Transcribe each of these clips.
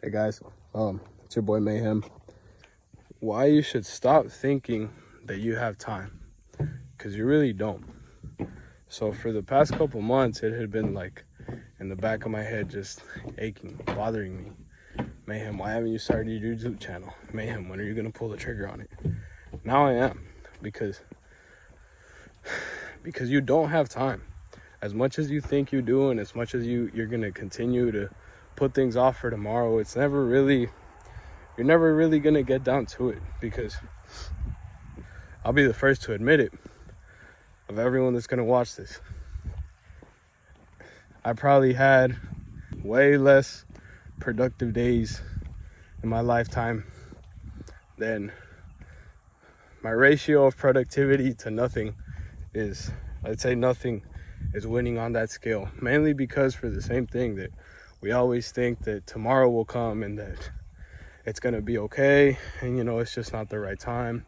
Hey guys, it's your boy Mayhem. Why you should stop thinking that you have time, because you really don't. So for the past couple months, it had been like in the back of my head, just aching, bothering me. Mayhem, why haven't you started your YouTube channel? Mayhem, when are you gonna pull the trigger on it? Now I am, because you don't have time. As much as you think you do, and as much as you're gonna continue to put things off for tomorrow, you're never really gonna get down to it. Because I'll be the first to admit it, of everyone that's gonna watch this, I probably had way less productive days in my lifetime than my ratio of productivity to nothing is. I'd say nothing is winning on that scale, mainly because for the same thing that we always think that tomorrow will come and that it's gonna be okay, and it's just not the right time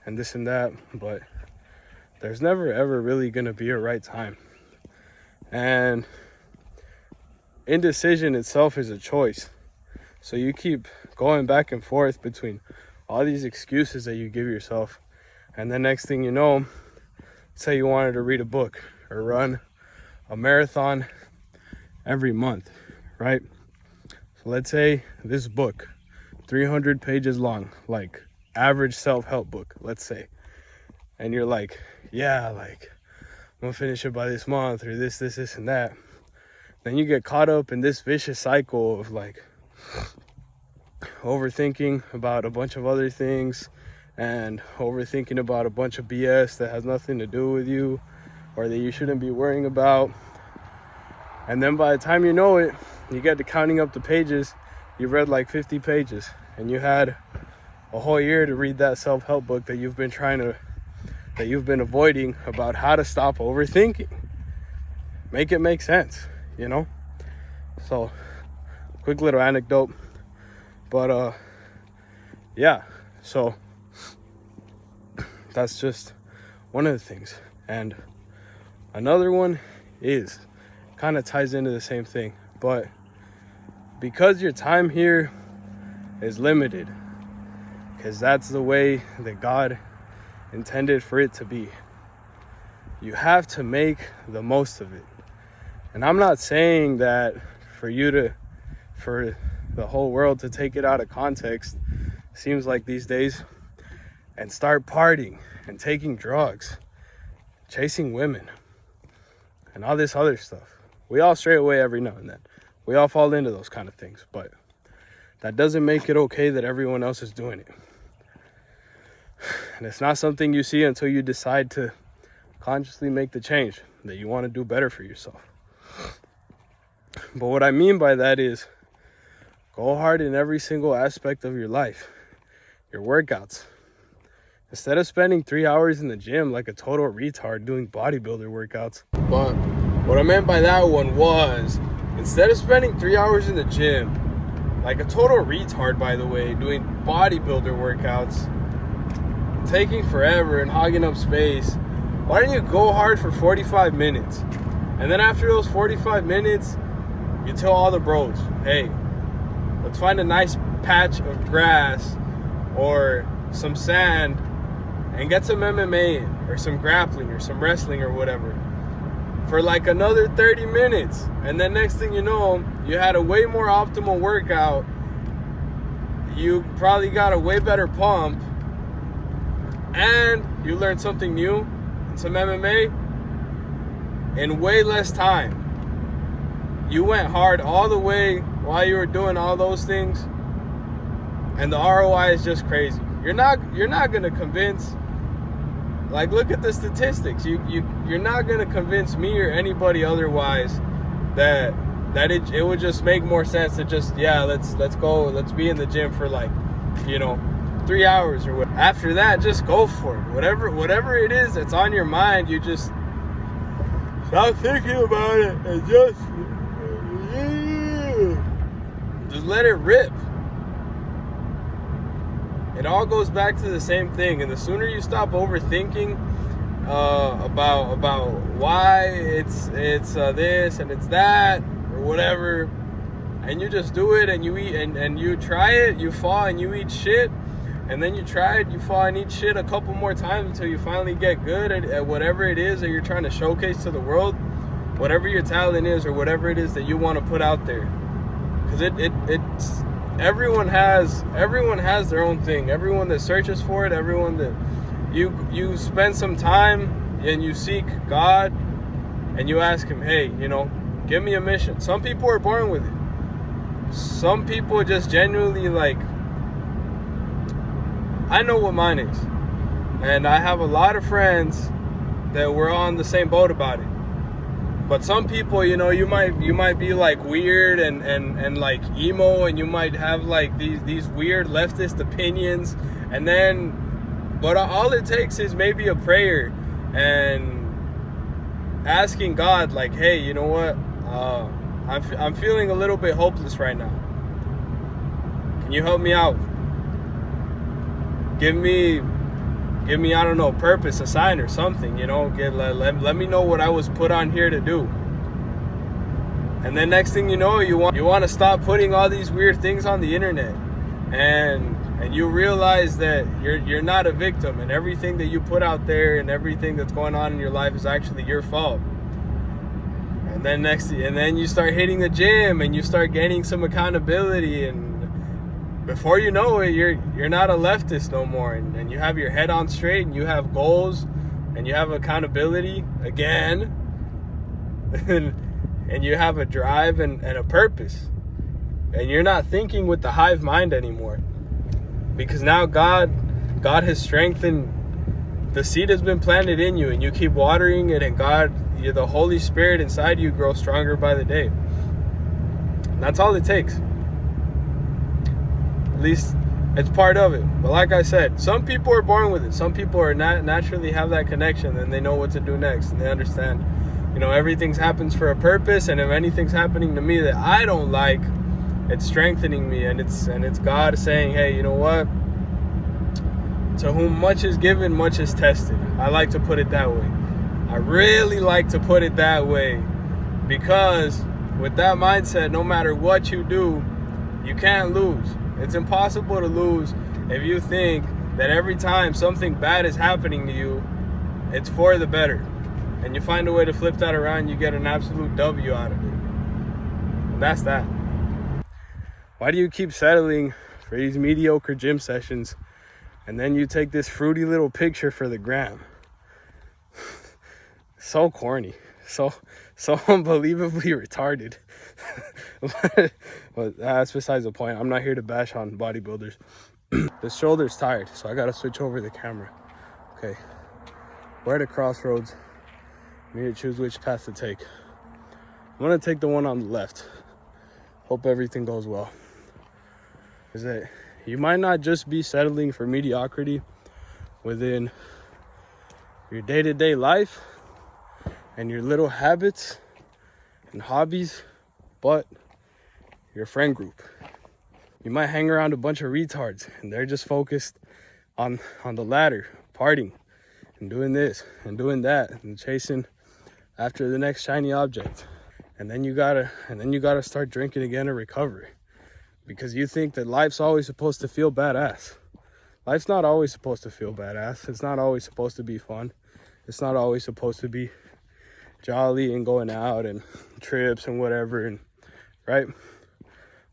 and this and that. But there's never ever really gonna be a right time, and indecision itself is a choice. So you keep going back and forth between all these excuses that you give yourself, and the next thing you know, say you wanted to read a book or run a marathon every month, right? So let's say this book, 300 pages long, like average self-help book, let's say, and you're like, yeah, like I'm gonna finish it by this month, or this and that. Then you get caught up in this vicious cycle of like overthinking about a bunch of other things, and overthinking about a bunch of BS that has nothing to do with you, or that you shouldn't be worrying about. And then by the time you know it, you get to counting up the pages, you've read like 50 pages, and you had a whole year to read that self-help book that you've been avoiding, about how to stop overthinking. Make it make sense, So, quick little anecdote, but yeah, so that's just one of the things. And another one is kind of ties into the same thing, but because your time here is limited, because that's the way that God intended for it to be, you have to make the most of it. And I'm not saying that for the whole world to take it out of context, seems like these days, and start partying and taking drugs, chasing women, and all this other stuff. We all stray away every now and then. We all fall into those kind of things, but that doesn't make it okay that everyone else is doing it. And it's not something you see until you decide to consciously make the change that you want to do better for yourself. But what I mean by that is, go hard in every single aspect of your life. Your workouts. Instead of spending 3 hours in the gym like a total retard doing bodybuilder workouts. But what I meant by that one was, instead of spending 3 hours in the gym like a total retard, by the way, doing bodybuilder workouts, taking forever and hogging up space, why don't you go hard for 45 minutes? And then after those 45 minutes, you tell all the bros, hey, let's find a nice patch of grass or some sand and get some MMA in, or some grappling or some wrestling or whatever, for like another 30 minutes. And then next thing you know, you had a way more optimal workout. You probably got a way better pump, and you learned something new and some MMA in way less time. You went hard all the way while you were doing all those things, and the ROI is just crazy. You're not gonna convince, like, look at the statistics. You're not gonna convince me or anybody otherwise that it would just make more sense to just, let's be in the gym for 3 hours or whatever. After that, just go for it. Whatever it is that's on your mind, you just stop thinking about it and just let it rip. It all goes back to the same thing, and the sooner you stop overthinking about why it's this and it's that or whatever, and you just do it, and you eat, and you try it, you fall and you eat shit, and then you try it, you fall and eat shit a couple more times until you finally get good at whatever it is that you're trying to showcase to the world, whatever your talent is, or whatever it is that you want to put out there. Because it's everyone has their own thing. Everyone that searches for it, everyone that you spend some time and you seek God and you ask him, hey, you know, give me a mission. Some people are born with it. Some people just genuinely, like, I know what mine is, and I have a lot of friends that were on the same boat about it. But some people, you know, you might be like weird and like emo, and you might have like these weird leftist opinions, and then, but all it takes is maybe a prayer and asking God, like, hey, you know what, I'm feeling a little bit hopeless right now. Can you help me out? Give me, I don't know, purpose, a sign or something, you know, let me know what I was put on here to do. And then next thing you know, you want to stop putting all these weird things on the internet, and you realize that you're not a victim, and everything that you put out there and everything that's going on in your life is actually your fault. And then you start hitting the gym, and you start gaining some accountability, and before you know it, you're not a leftist no more, and you have your head on straight, and you have goals, and you have accountability again, and you have a drive and a purpose, and you're not thinking with the hive mind anymore, because now God has strengthened, the seed has been planted in you, and you keep watering it, and the Holy Spirit inside you grows stronger by the day. And that's all it takes. At least it's part of it. But like I said, some people are born with it. Some people are not naturally have that connection, and they know what to do next, and they understand, you know, everything happens for a purpose, and if anything's happening to me that I don't like, it's strengthening me, and it's God saying, hey, you know what, to whom much is given, much is tested. I like to put it that way. I really like to put it that way, because with that mindset, no matter what you do, you can't lose. It's impossible to lose if you think that every time something bad is happening to you, it's for the better. And you find a way to flip that around, you get an absolute W out of it. And that's that. Why do you keep settling for these mediocre gym sessions, and then you take this fruity little picture for the gram? So corny. So unbelievably retarded. But that's besides the point. I'm not here to bash on bodybuilders. The shoulder's tired, so I gotta switch over the camera. Okay, we're at a crossroads. I need to choose which path to take. I'm gonna take the one on the left. Hope everything goes well. Is that you might not just be settling for mediocrity within your day-to-day life and your little habits and hobbies, but your friend group. You might hang around a bunch of retards, and they're just focused on the ladder, partying and doing this and doing that and chasing after the next shiny object. And then you gotta start drinking again and recover, because you think that life's always supposed to feel badass. Life's not always supposed to feel badass. It's not always supposed to be fun. It's not always supposed to be jolly and going out and trips and whatever, and right?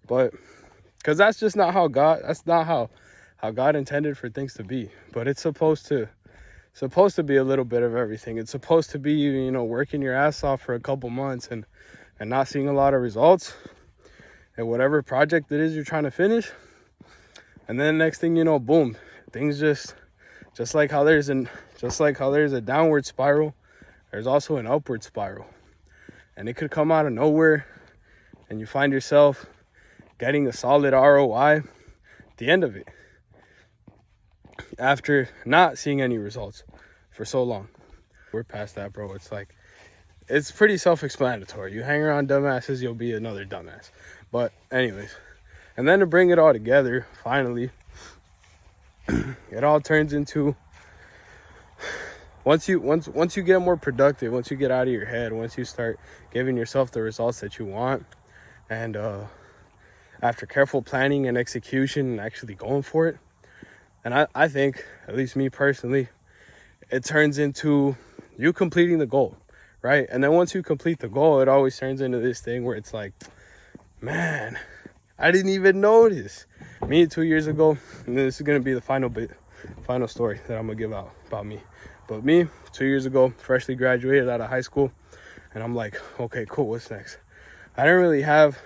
But because that's just not how God intended for things to be. But it's supposed to be a little bit of everything. It's supposed to be, you know, working your ass off for a couple months and not seeing a lot of results at whatever project it is you're trying to finish. And then next thing you know, boom, things just like how there's a downward spiral, there's also an upward spiral. And it could come out of nowhere, and you find yourself getting a solid ROI at the end of it, after not seeing any results for so long. We're past that, bro. It's pretty self-explanatory. You hang around dumbasses, you'll be another dumbass. But anyways, and then to bring it all together, finally, it all turns into, once you get more productive, once you get out of your head, once you start giving yourself the results that you want, and after careful planning and execution and actually going for it. And I think, at least me personally, it turns into you completing the goal, right? And then once you complete the goal, it always turns into this thing where it's like, man, I didn't even notice. Me 2 years ago, and this is going to be the final story that I'm going to give out about me. But me, 2 years ago, freshly graduated out of high school, and I'm like, okay, cool, what's next? I didn't really have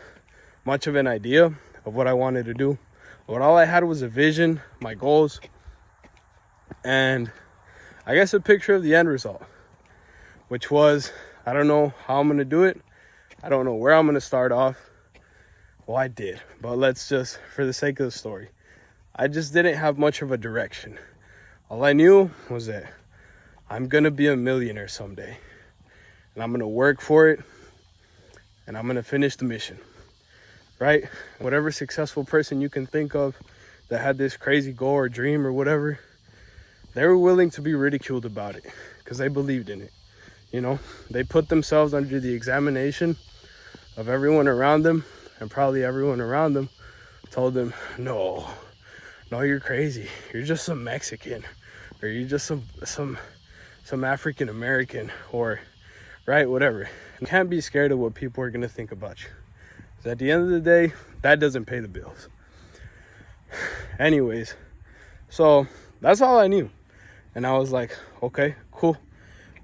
much of an idea of what I wanted to do, but all I had was a vision, my goals, and I guess a picture of the end result, which was, I don't know how I'm going to do it. I don't know where I'm going to start off. Well, I did, but let's just, for the sake of the story, I just didn't have much of a direction. All I knew was that I'm going to be a millionaire someday, and I'm going to work for it, and I'm going to finish the mission, right? Whatever successful person you can think of that had this crazy goal or dream or whatever, they were willing to be ridiculed about it because they believed in it. You know, they put themselves under the examination of everyone around them, and probably everyone around them told them, no, you're crazy. You're just some Mexican, or you're just some African American, or right, whatever. You can't be scared of what people are going to think about you. 'Cause at the end of the day, that doesn't pay the bills. Anyways, so that's all I knew. And I was like, okay, cool.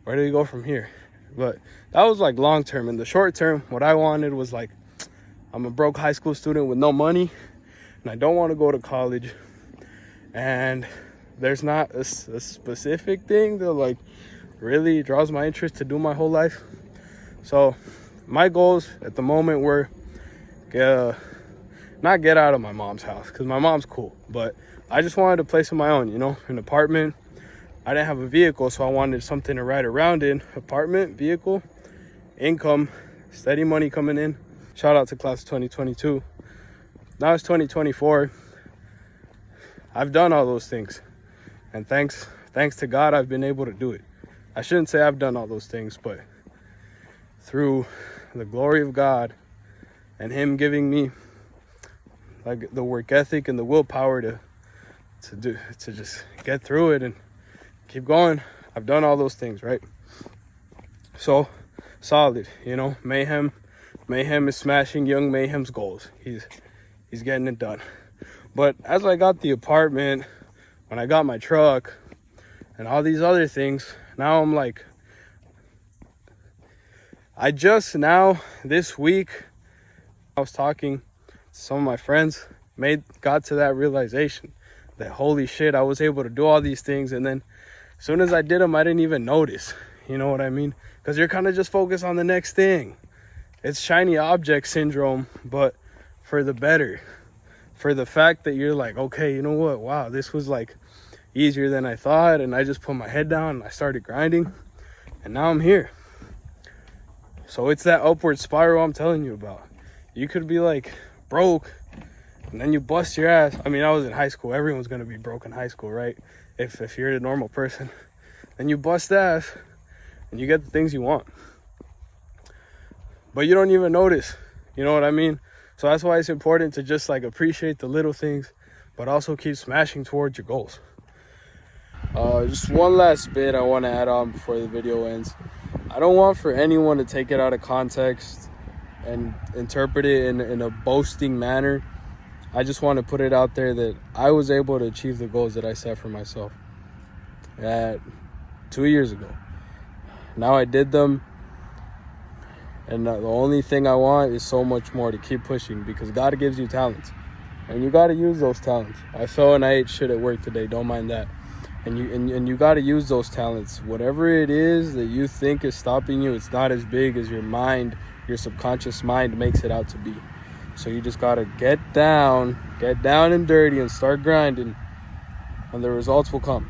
Where do we go from here? But that was like long term. In the short term, what I wanted was like, I'm a broke high school student with no money, and I don't want to go to college. And there's not a specific thing that like really draws my interest to do my whole life. So my goals at the moment were not get out of my mom's house, because my mom's cool, but I just wanted a place of my own, you know, an apartment. I didn't have a vehicle, so I wanted something to ride around in. Apartment, vehicle, income, steady money coming in. Shout out to class of 2022. Now it's 2024. I've done all those things, and thanks to God, I've been able to do it. I shouldn't say I've done all those things, but through the glory of God and him giving me like the work ethic and the willpower to just get through it and keep going, I've done all those things, right? So solid, you know. Mayhem is smashing Young Mayhem's goals. He's getting it done. But as I got the apartment, when I got my truck and all these other things, now I'm like, I just now this week I was talking to some of my friends, got to that realization that holy shit, I was able to do all these things, and then as soon as I did them, I didn't even notice. You know what I mean? Because you're kind of just focused on the next thing. It's shiny object syndrome, but for the better. For the fact that you're like, okay, you know what? Wow, this was like easier than I thought. And I just put my head down and I started grinding. And now I'm here. So it's that upward spiral I'm telling you about. You could be like broke and then you bust your ass. I mean, I was in high school. Everyone's going to be broke in high school, right? If you're a normal person, then you bust ass and you get the things you want, but you don't even notice. You know what I mean? So that's why it's important to just like appreciate the little things, but also keep smashing towards your goals. Just one last bit I want to add on before the video ends. I don't want for anyone to take it out of context and interpret it in a boasting manner. I just want to put it out there that I was able to achieve the goals that I set for myself 2 years ago. Now I did them, and the only thing I want is so much more to keep pushing, because God gives you talents and you got to use those talents. I fell and I ate shit at work today, don't mind that. And you got to use those talents. Whatever it is that you think is stopping you, it's not as big as your mind, your subconscious mind makes it out to be. So you just got to get down and dirty and start grinding, and the results will come.